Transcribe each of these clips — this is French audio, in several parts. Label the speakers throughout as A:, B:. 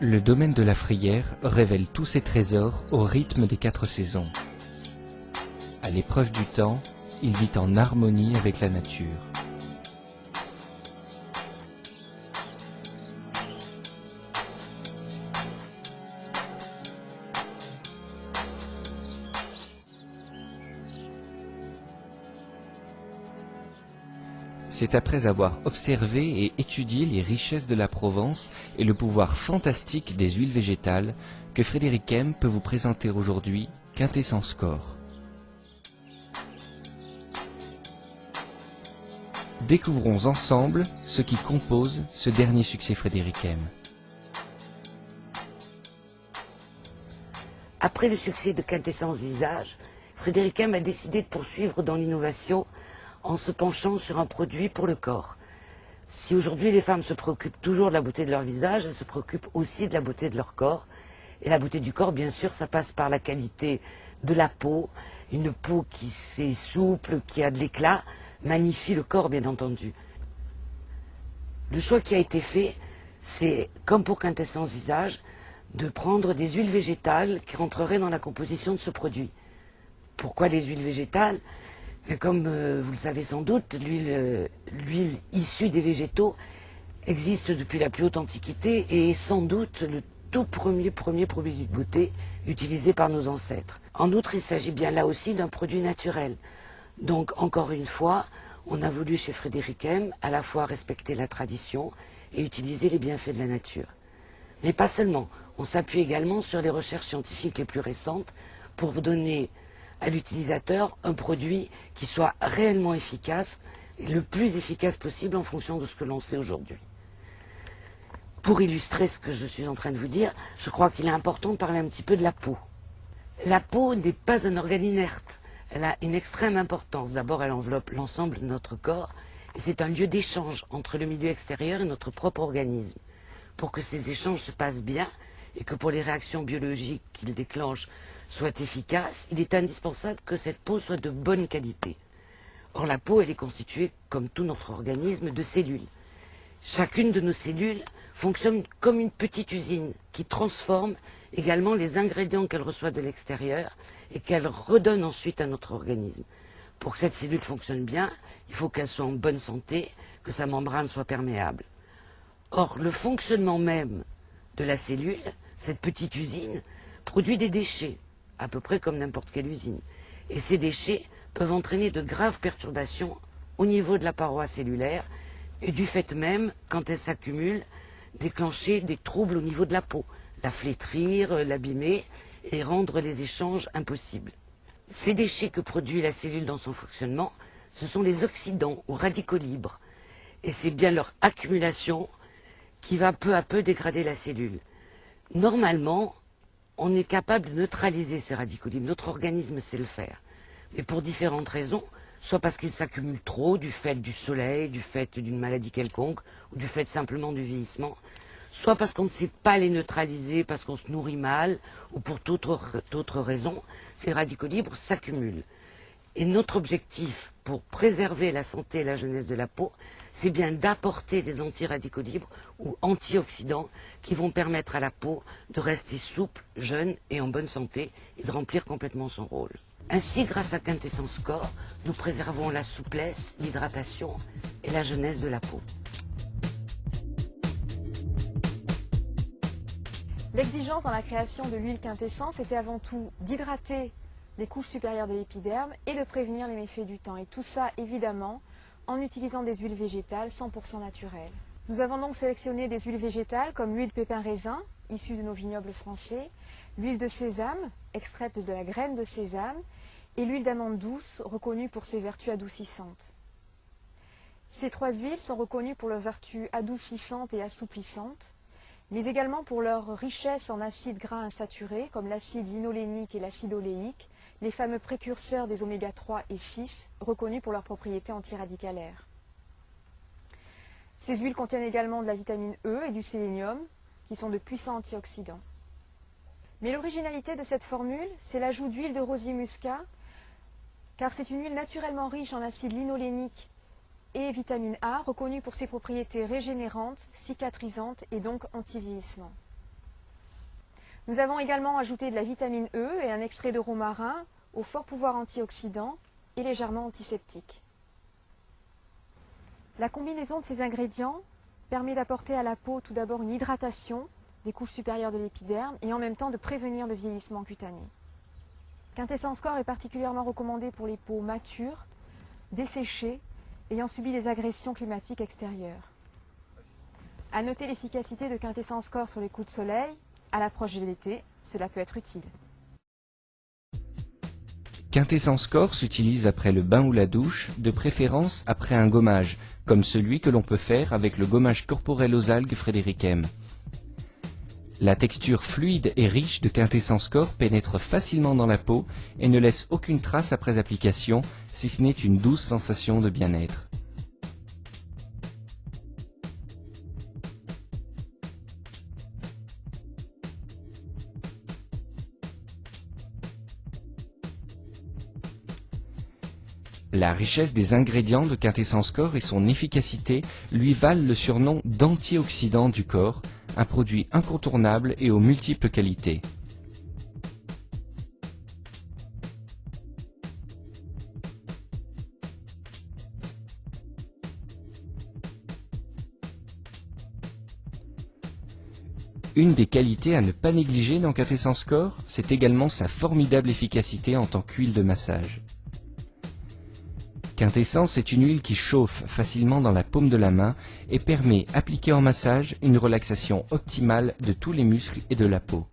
A: Le domaine de la Frière révèle tous ses trésors au rythme des 4 saisons. À l'épreuve du temps, il vit en harmonie avec la nature. C'est après avoir observé et étudié les richesses de la Provence et le pouvoir fantastique des huiles végétales que Frédéric M peut vous présenter aujourd'hui Quintessence Corps. Découvrons ensemble ce qui compose ce dernier succès Frédéric M.
B: Après le succès de Quintessence Visage, Frédéric M a décidé de poursuivre dans l'innovation en se penchant sur un produit pour le corps. Si aujourd'hui les femmes se préoccupent toujours de la beauté de leur visage, elles se préoccupent aussi de la beauté de leur corps. Et la beauté du corps, bien sûr, ça passe par la qualité de la peau. Une peau qui est souple, qui a de l'éclat, magnifie le corps, bien entendu. Le choix qui a été fait, c'est, comme pour Quintessence Visage, de prendre des huiles végétales qui rentreraient dans la composition de ce produit. Pourquoi les huiles végétales ? Comme vous le savez sans doute, l'huile issue des végétaux existe depuis la plus haute antiquité et est sans doute le tout premier produit de beauté utilisé par nos ancêtres. En outre, il s'agit bien là aussi d'un produit naturel. Donc, encore une fois, on a voulu chez Frédéric M à la fois respecter la tradition et utiliser les bienfaits de la nature. Mais pas seulement, on s'appuie également sur les recherches scientifiques les plus récentes pour vous donner à l'utilisateur un produit qui soit réellement efficace et le plus efficace possible en fonction de ce que l'on sait aujourd'hui. Pour illustrer ce que je suis en train de vous dire, je crois qu'il est important de parler un petit peu de la peau. La peau n'est pas un organe inerte, elle a une extrême importance. D'abord, elle enveloppe l'ensemble de notre corps et c'est un lieu d'échange entre le milieu extérieur et notre propre organisme. Pour que ces échanges se passent bien et que pour les réactions biologiques qu'ils déclenchent soient efficaces, il est indispensable que cette peau soit de bonne qualité. Or, la peau, elle est constituée, comme tout notre organisme, de cellules. Chacune de nos cellules fonctionne comme une petite usine qui transforme également les ingrédients qu'elle reçoit de l'extérieur et qu'elle redonne ensuite à notre organisme. Pour que cette cellule fonctionne bien, il faut qu'elle soit en bonne santé, que sa membrane soit perméable. Or, le fonctionnement même de la cellule, cette petite usine, produit des déchets, à peu près comme n'importe quelle usine. Et ces déchets peuvent entraîner de graves perturbations au niveau de la paroi cellulaire et du fait même, quand elles s'accumulent, déclencher des troubles au niveau de la peau, la flétrir, l'abîmer et rendre les échanges impossibles. Ces déchets que produit la cellule dans son fonctionnement, ce sont les oxydants ou radicaux libres. Et c'est bien leur accumulation qui va peu à peu dégrader la cellule. Normalement, on est capable de neutraliser ces radicaux libres. Notre organisme sait le faire. Mais pour différentes raisons, soit parce qu'ils s'accumulent trop, du fait du soleil, du fait d'une maladie quelconque, ou du fait simplement du vieillissement, soit parce qu'on ne sait pas les neutraliser, parce qu'on se nourrit mal, ou pour toute autre raison, ces radicaux libres s'accumulent. Et notre objectif pour préserver la santé et la jeunesse de la peau, c'est bien d'apporter des antiradicaux libres ou antioxydants qui vont permettre à la peau de rester souple, jeune et en bonne santé et de remplir complètement son rôle. Ainsi, grâce à Quintessence Corps, nous préservons la souplesse, l'hydratation et la jeunesse de la peau.
C: L'exigence dans la création de l'huile Quintessence était avant tout d'hydrater les couches supérieures de l'épiderme et de prévenir les méfaits du temps. Et tout ça, évidemment, en utilisant des huiles végétales 100% naturelles. Nous avons donc sélectionné des huiles végétales comme l'huile pépin raisin, issue de nos vignobles français, l'huile de sésame, extraite de la graine de sésame, et l'huile d'amande douce, reconnue pour ses vertus adoucissantes. Ces 3 huiles sont reconnues pour leurs vertus adoucissantes et assouplissantes, mais également pour leur richesse en acides gras insaturés, comme l'acide linolénique et l'acide oléique, les fameux précurseurs des oméga 3 et 6, reconnus pour leurs propriétés antiradicalaires. Ces huiles contiennent également de la vitamine E et du sélénium, qui sont de puissants antioxydants. Mais l'originalité de cette formule, c'est l'ajout d'huile de rosier muscat, car c'est une huile naturellement riche en acide linolénique et vitamine A, reconnue pour ses propriétés régénérantes, cicatrisantes et donc anti-vieillissement. Nous avons également ajouté de la vitamine E et un extrait de romarin au fort pouvoir antioxydant et légèrement antiseptique. La combinaison de ces ingrédients permet d'apporter à la peau tout d'abord une hydratation des couches supérieures de l'épiderme et en même temps de prévenir le vieillissement cutané. Quintessence Corps est particulièrement recommandé pour les peaux matures, desséchées, ayant subi des agressions climatiques extérieures. À noter l'efficacité de Quintessence Corps sur les coups de soleil, à l'approche de l'été, cela peut être utile.
A: Quintessence Corps s'utilise après le bain ou la douche, de préférence après un gommage, comme celui que l'on peut faire avec le gommage corporel aux algues Frédéric M. La texture fluide et riche de Quintessence Corps pénètre facilement dans la peau et ne laisse aucune trace après application, si ce n'est une douce sensation de bien-être. La richesse des ingrédients de Quintessence Corps et son efficacité lui valent le surnom d'antioxydant du corps, un produit incontournable et aux multiples qualités. Une des qualités à ne pas négliger dans Quintessence Corps, c'est également sa formidable efficacité en tant qu'huile de massage. Quintessence est une huile qui chauffe facilement dans la paume de la main et permet, appliquée en massage, une relaxation optimale de tous les muscles et de la peau.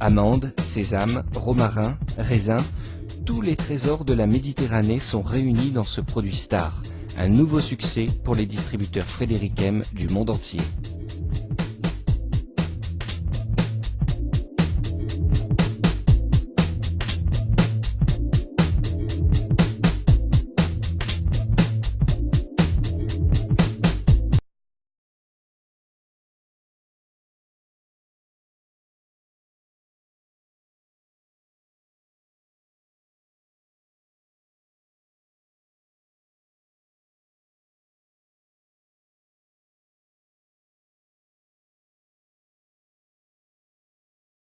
A: Amandes, sésame, romarin, raisin, tous les trésors de la Méditerranée sont réunis dans ce produit star. Un nouveau succès pour les distributeurs Frédéric M du monde entier.